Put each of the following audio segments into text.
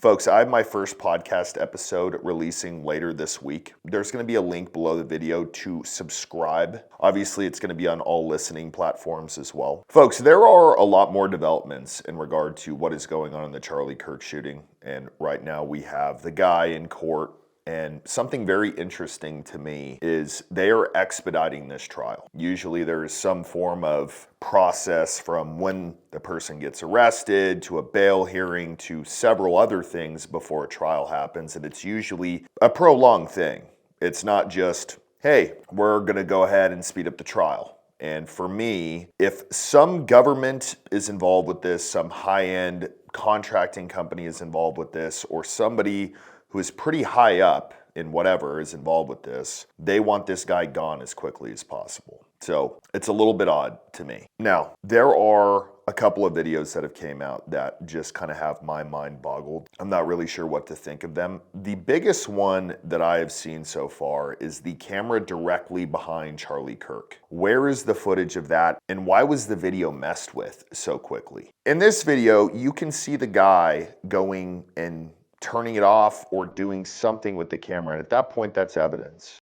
Folks, I have my first podcast episode releasing later this week. There's going to be a link below the video to subscribe. Obviously, it's going to be on all listening platforms as well. Folks, there are a lot more developments in regard to what is going on in the Charlie Kirk shooting. And right now we have the guy in court. And something very interesting to me is they are expediting this trial. Usually there is some form of process from when the person gets arrested to a bail hearing to several other things before a trial happens. And it's usually a prolonged thing. It's not just, hey, we're going to go ahead and speed up the trial. And for me, if some government is involved with this, some high-end contracting company is involved with this, or somebody who is pretty high up in whatever is involved with this, they want this guy gone as quickly as possible. So it's a little bit odd to me. Now, there are a couple of videos that have came out that just kind of have my mind boggled. I'm not really sure what to think of them. The biggest one that I have seen so far is the camera directly behind Charlie Kirk. Where is the footage of that, and why was the video messed with so quickly? In this video, you can see the guy going and turning it off or doing something with the camera. And at that point, that's evidence.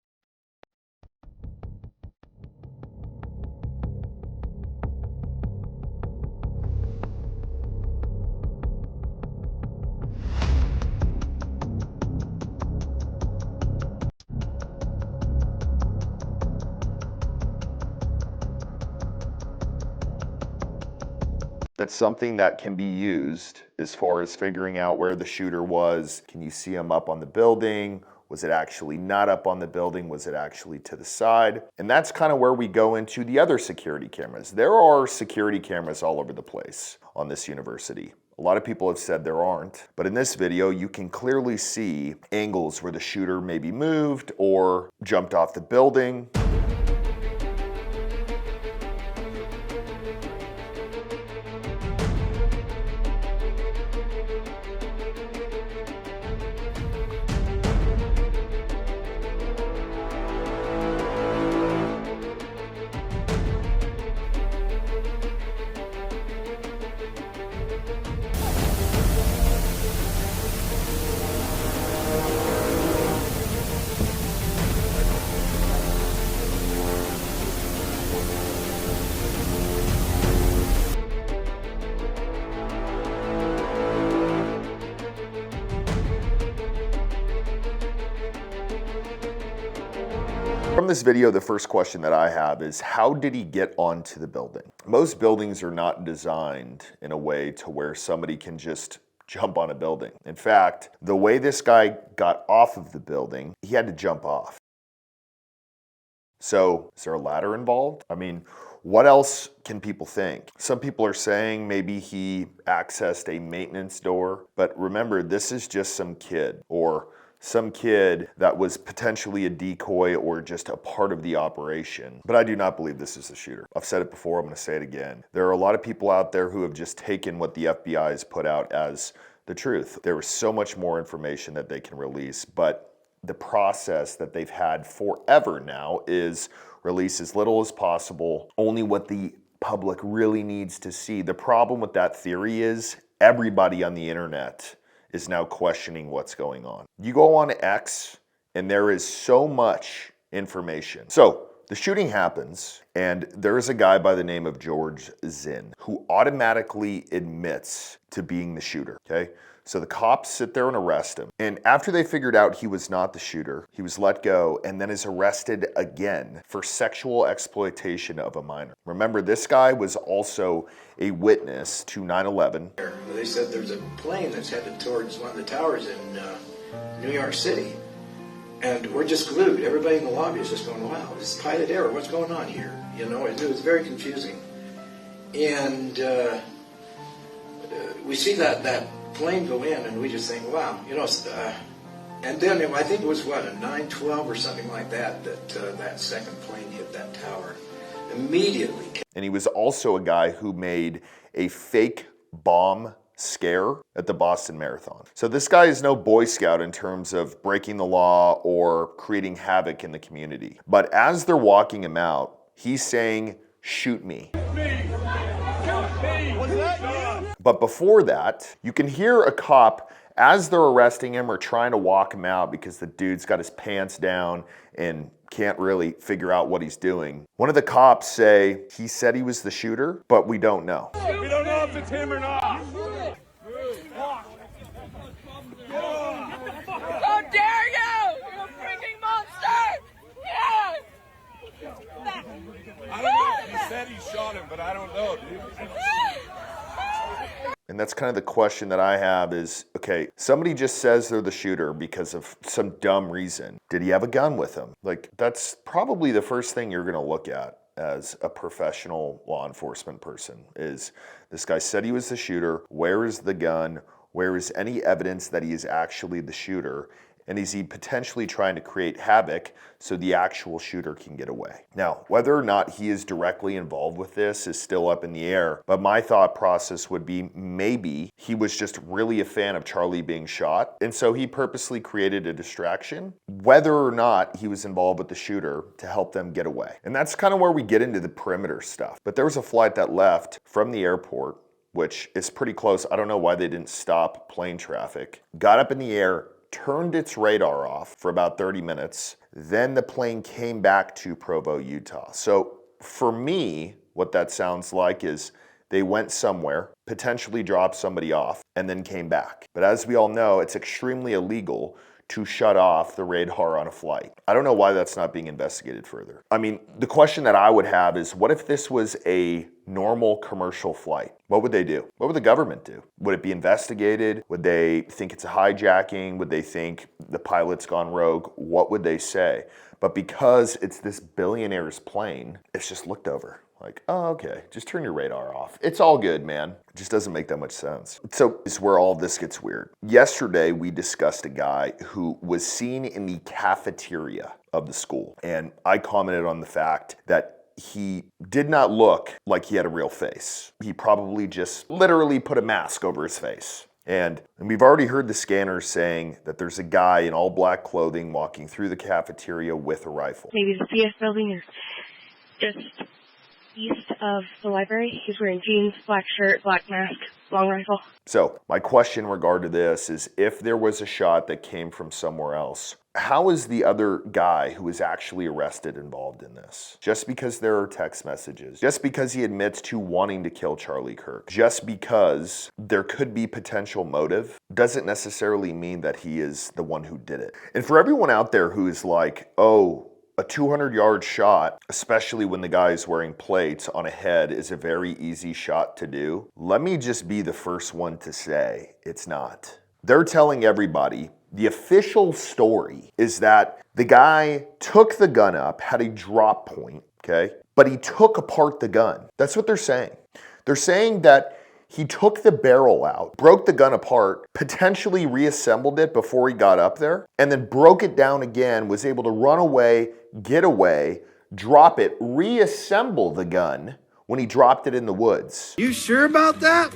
That's something that can be used as far as figuring out where the shooter was. Can you see him up on the building? Was it actually not up on the building? Was it actually to the side? And that's kind of where we go into the other security cameras. There are security cameras all over the place on this university. A lot of people have said there aren't, but in this video, you can clearly see angles where the shooter maybe moved or jumped off the building. From this video, the first question that I have is, how did he get onto the building? Most buildings are not designed in a way to where somebody can just jump on a building. In fact, the way this guy got off of the building, he had to jump off. So, is there a ladder involved? I mean, what else can people think? Some people are saying maybe he accessed a maintenance door, but remember, this is just some kid or some kid that was potentially a decoy or just a part of the operation. But I do not believe this is the shooter. I've said it before, I'm going to say it again. There are a lot of people out there who have just taken what the FBI has put out as the truth. There is so much more information that they can release, but the process that they've had forever now is release as little as possible, only what the public really needs to see. The problem with that theory is everybody on the internet is now questioning what's going on. You go on X and there is so much information. So the shooting happens and there is a guy by the name of George Zinn who automatically admits to being the shooter, okay? So the cops sit there and arrest him. And after they figured out he was not the shooter, he was let go and then is arrested again for sexual exploitation of a minor. Remember, this guy was also a witness to 9/11. They said there's a plane that's headed towards one of the towers in New York City. And we're just glued. Everybody in the lobby is just going, wow, this is pilot error. What's going on here? You know, it was very confusing. And we see that plane go in, and we just think, wow, you know. And then I think it was what, a 9/12 or something like that that second plane hit that tower immediately. And he was also a guy who made a fake bomb scare at the Boston Marathon. So this guy is no Boy Scout in terms of breaking the law or creating havoc in the community. But as they're walking him out, he's saying, "Shoot me." But before that, you can hear a cop as they're arresting him or trying to walk him out because the dude's got his pants down and can't really figure out what he's doing, one of the cops say he said he was the shooter, but we don't know. We don't know if it's him or not. How dare you! You freaking monster! Yeah! I don't know. He said he shot him, but I don't know, dude. And that's kind of the question that I have is, okay, somebody just says they're the shooter because of some dumb reason. Did he have a gun with him? Like, that's probably the first thing you're gonna look at as a professional law enforcement person is, this guy said he was the shooter. Where is the gun? Where is any evidence that he is actually the shooter? And is he potentially trying to create havoc so the actual shooter can get away? Now, whether or not he is directly involved with this is still up in the air, but my thought process would be maybe he was just really a fan of Charlie being shot, and so he purposely created a distraction, whether or not he was involved with the shooter to help them get away. And that's kind of where we get into the perimeter stuff. But there was a flight that left from the airport, which is pretty close. I don't know why they didn't stop plane traffic, got up in the air, turned its radar off for about 30 minutes. Then the plane came back to Provo, Utah. So for me, what that sounds like is they went somewhere, potentially dropped somebody off, and then came back. But as we all know, it's extremely illegal to shut off the radar on a flight. I don't know why that's not being investigated further. I mean, the question that I would have is, what if this was a normal commercial flight? What would they do? What would the government do? Would it be investigated? Would they think it's a hijacking? Would they think the pilot's gone rogue? What would they say? But because it's this billionaire's plane, it's just looked over. Like, oh, okay, just turn your radar off. It's all good, man. It just doesn't make that much sense. So it's where all this gets weird. Yesterday, we discussed a guy who was seen in the cafeteria of the school. And I commented on the fact that he did not look like he had a real face. He probably just literally put a mask over his face. And we've already heard the scanners saying that there's a guy in all black clothing walking through the cafeteria with a rifle. Maybe the CS building is just east of the library. He's wearing jeans, black shirt, black mask, long rifle. So my question in regard to this is, if there was a shot that came from somewhere else, how is the other guy who was actually arrested involved in this? Just because there are text messages, just because he admits to wanting to kill Charlie Kirk, just because there could be potential motive, doesn't necessarily mean that he is the one who did it. And for everyone out there who is like, oh, a 200-yard shot, especially when the guy is wearing plates on a head, is a very easy shot to do. Let me just be the first one to say it's not. They're telling everybody, the official story is that the guy took the gun up, had a drop point, okay? But he took apart the gun. That's what they're saying. They're saying that he took the barrel out, broke the gun apart, potentially reassembled it before he got up there, and then broke it down again, was able to run away, get away, drop it, reassemble the gun when he dropped it in the woods. You sure about that?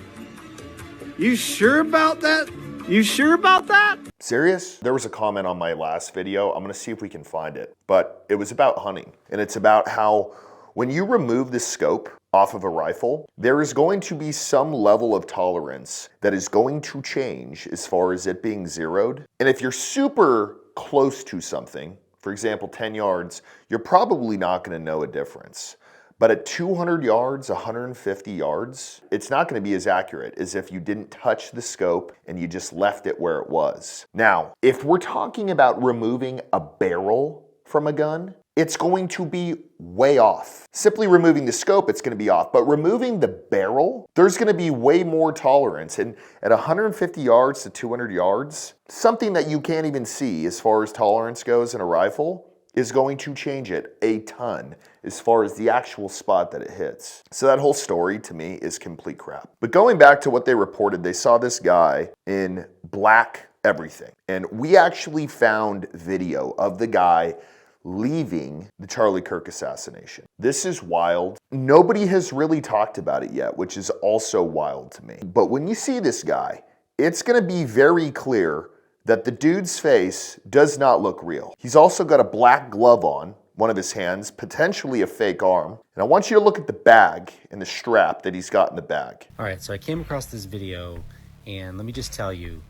You sure about that? You sure about that? Serious? There was a comment on my last video. I'm gonna see if we can find it. But it was about hunting. And it's about how when you remove the scope off of a rifle, there is going to be some level of tolerance that is going to change as far as it being zeroed. And if you're super close to something, for example, 10 yards, you're probably not gonna know a difference. But at 200 yards, 150 yards, it's not going to be as accurate as if you didn't touch the scope and you just left it where it was. Now, if we're talking about removing a barrel from a gun, it's going to be way off. Simply removing the scope, it's going to be off. But removing the barrel, there's going to be way more tolerance. And at 150 yards to 200 yards, something that you can't even see as far as tolerance goes in a rifle is going to change it a ton as far as the actual spot that it hits. So that whole story to me is complete crap. But going back to what they reported, they saw this guy in black everything. And we actually found video of the guy leaving the Charlie Kirk assassination. This is wild. Nobody has really talked about it yet, which is also wild to me. But when you see this guy, it's gonna be very clear that the dude's face does not look real. He's also got a black glove on one of his hands, potentially a fake arm. And I want you to look at the bag and the strap that he's got in the bag. All right, so I came across this video, and let me just tell you,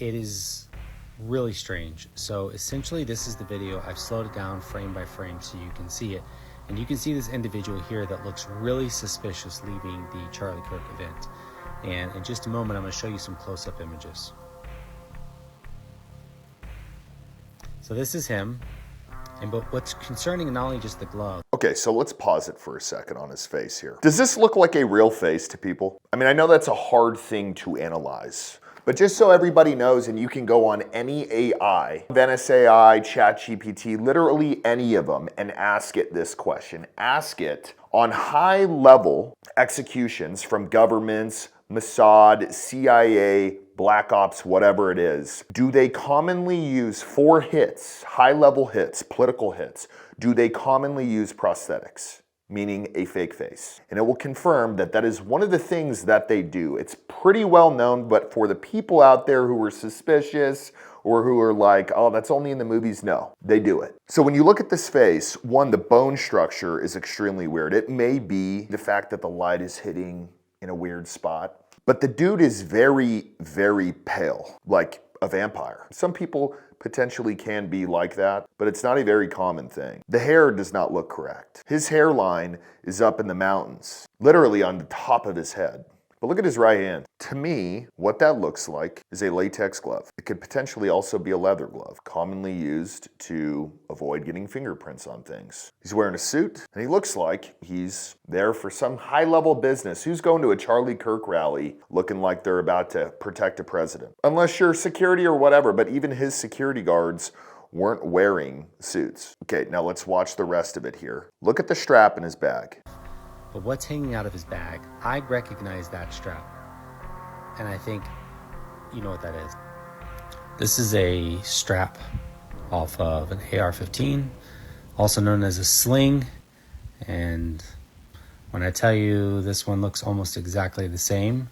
it is really strange. So essentially this is the video. I've slowed it down frame by frame so you can see it. And you can see this individual here that looks really suspicious leaving the Charlie Kirk event. And in just a moment, I'm going to show you some close-up images. So this is him. But what's concerning, not only just the glove. Okay, so let's pause it for a second on his face here. Does this look like a real face to people? I mean, I know that's a hard thing to analyze, but just so everybody knows, and you can go on any AI, NSAI, ChatGPT, literally any of them, and ask it this question. Ask it on high-level executions from governments, Mossad, CIA, Black Ops, whatever it is, do they commonly use, for hits, high-level hits, political hits, do they commonly use prosthetics, meaning a fake face? And it will confirm that that is one of the things that they do. It's pretty well known, but for the people out there who are suspicious or who are like, oh, that's only in the movies, no, they do it. So when you look at this face, one, the bone structure is extremely weird. It may be the fact that the light is hitting in a weird spot, but the dude is very, very pale, like a vampire. Some people potentially can be like that, but it's not a very common thing. The hair does not look correct. His hairline is up in the mountains, literally on the top of his head. But look at his right hand. To me, what that looks like is a latex glove. It could potentially also be a leather glove, commonly used to avoid getting fingerprints on things. He's wearing a suit, and he looks like he's there for some high-level business. Who's going to a Charlie Kirk rally looking like they're about to protect a president? Unless you're security or whatever, but even his security guards weren't wearing suits. Okay, now let's watch the rest of it here. Look at the strap in his bag. But what's hanging out of his bag? I recognize that strap. And I think you know what that is. This is a strap off of an AR-15, also known as a sling. And when I tell you this one looks almost exactly the same,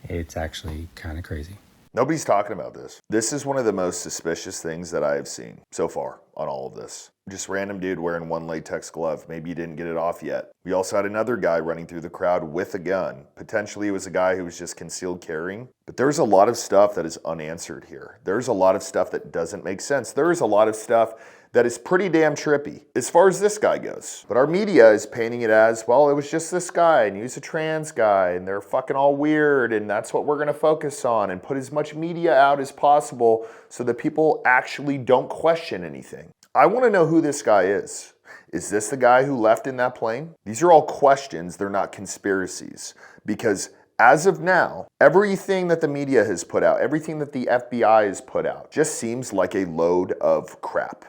it's actually kind of crazy. Nobody's talking about this. This is one of the most suspicious things that I have seen so far on all of this. Just random dude wearing one latex glove. Maybe you didn't get it off yet. We also had another guy running through the crowd with a gun. Potentially it was a guy who was just concealed carrying. But there's a lot of stuff that is unanswered here. There's a lot of stuff that doesn't make sense. There is a lot of stuff that is pretty damn trippy as far as this guy goes. But our media is painting it as, well, it was just this guy and he's a trans guy and they're fucking all weird and that's what we're gonna focus on and put as much media out as possible so that people actually don't question anything. I wanna know who this guy is. Is this the guy who left in that plane? These are all questions, they're not conspiracies. Because as of now, everything that the media has put out, everything that the FBI has put out, just seems like a load of crap.